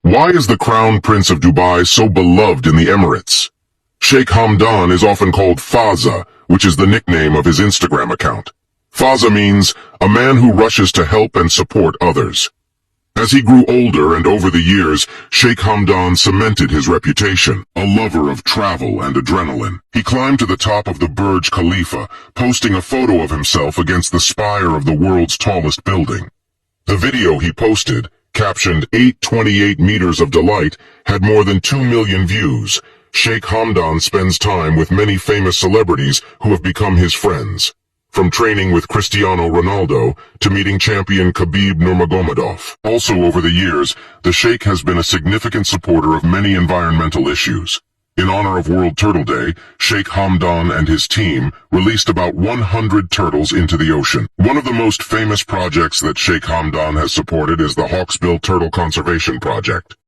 Why is the Crown Prince of Dubai so beloved in the Emirates? Sheikh Hamdan is often called Fazza, which is the nickname of his Instagram account. Fazza means a man who rushes to help and support others. As he grew older and over the years, Sheikh Hamdan cemented his reputation, a lover of travel and adrenaline. He climbed to the top of the Burj Khalifa, posting a photo of himself against the spire of the world's tallest building. The video he posted, captioned 828 meters of delight, had more than 2 million views. Sheikh Hamdan spends time with many famous celebrities who have become his friends. From training with Cristiano Ronaldo to meeting champion Khabib Nurmagomedov. Also over the years, the Sheikh has been a significant supporter of many environmental issues. In honor of World Turtle Day, Sheikh Hamdan and his team released about 100 turtles into the ocean. One of the most famous projects that Sheikh Hamdan has supported is the Hawksbill Turtle Conservation Project.